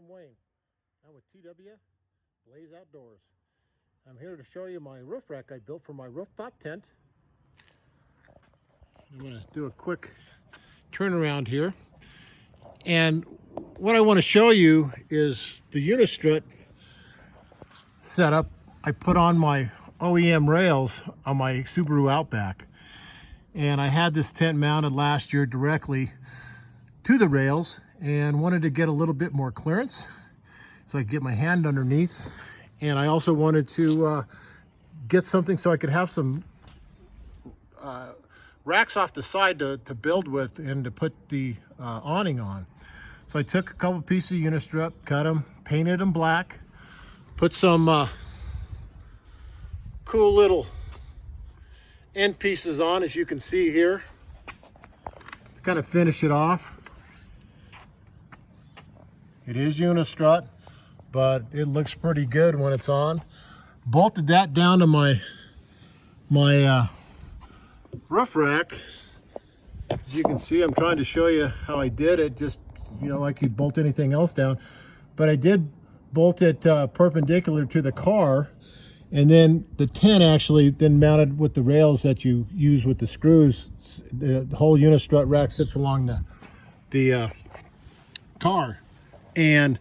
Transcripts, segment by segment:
I'm Wayne. I'm with TW Blaze Outdoors. I'm here to show you my roof rack I built for my rooftop tent. I'm going to do a quick turnaround here. And what I want to show you is the Unistrut setup I put on my OEM rails on my Subaru Outback. And I had this tent mounted last year directly to the rails and wanted to get a little bit more clearance so I could get my hand underneath. And I also wanted to get something so I could have some racks off the side to build with and to put the awning on. So I took a couple pieces of Unistrut, cut them, painted them black, put some cool little end pieces on, as you can see here, to kind of finish it off. It is Unistrut, but it looks pretty good when it's on. Bolted that down to my roof rack. As you can see, I'm trying to show you how I did it, just, you know, like you bolt anything else down. But I did bolt it perpendicular to the car, and then the tent actually then mounted with the rails that you use with the screws. The whole Unistrut rack sits along the car and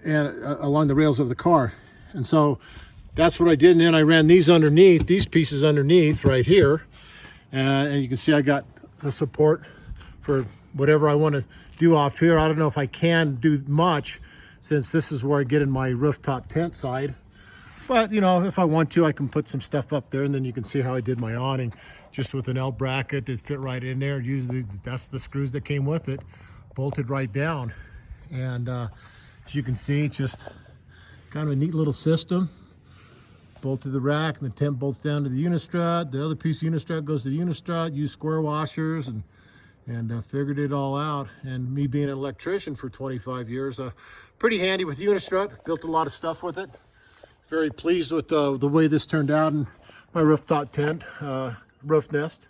along the rails of the car. And so that's what I did. And then I ran these underneath, these pieces underneath right here. And you can see I got the support for whatever I want to do off here. I don't know if I can do much since this is where I get in my rooftop tent side. But, you know, if I want to, I can put some stuff up there, and then you can see how I did my awning just with an L bracket. It fit right in there. Usually that's the screws that came with it, bolted right down. And as you can see, it's just kind of a neat little system. Bolt to the rack, and the tent bolts down to the Unistrut. The other piece of Unistrut goes to the Unistrut. Use square washers and figured it all out. And me being an electrician for 25 years, pretty handy with Unistrut. Built a lot of stuff with it. Very pleased with the way this turned out in my rooftop tent, roof nest.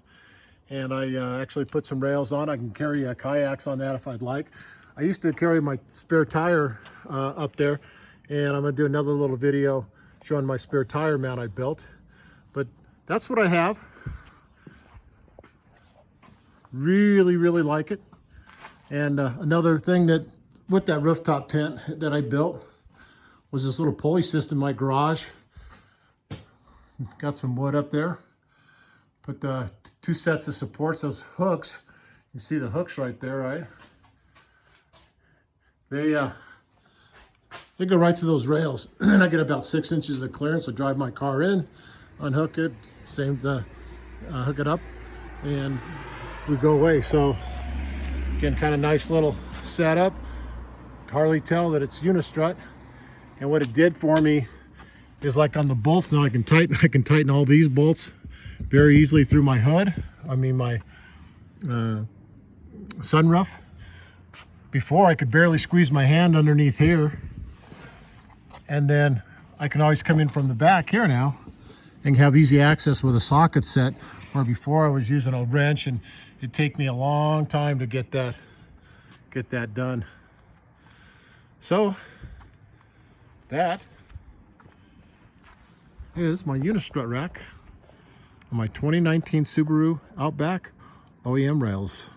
And I actually put some rails on. I can carry kayaks on that if I'd like. I used to carry my spare tire up there, and I'm gonna do another little video showing my spare tire mount I built. But that's what I have. Really, really like it. And another thing that with that rooftop tent that I built was this little pulley system in my garage. Got some wood up there. Put the two sets of supports, those hooks. You see the hooks right there, right? They go right to those rails. And I get about 6 inches of clearance. I drive my car in, unhook it, hook it up, and we go away. So again, kind of nice little setup. Hardly tell that it's Unistrut. And what it did for me is, like on the bolts now, I can tighten all these bolts very easily through my hood. I mean my sunroof. Before, I could barely squeeze my hand underneath here. And then I can always come in from the back here now and have easy access with a socket set, where before I was using a wrench, and it'd take me a long time to get that done. So that is my Unistrut rack on my 2019 Subaru Outback OEM rails.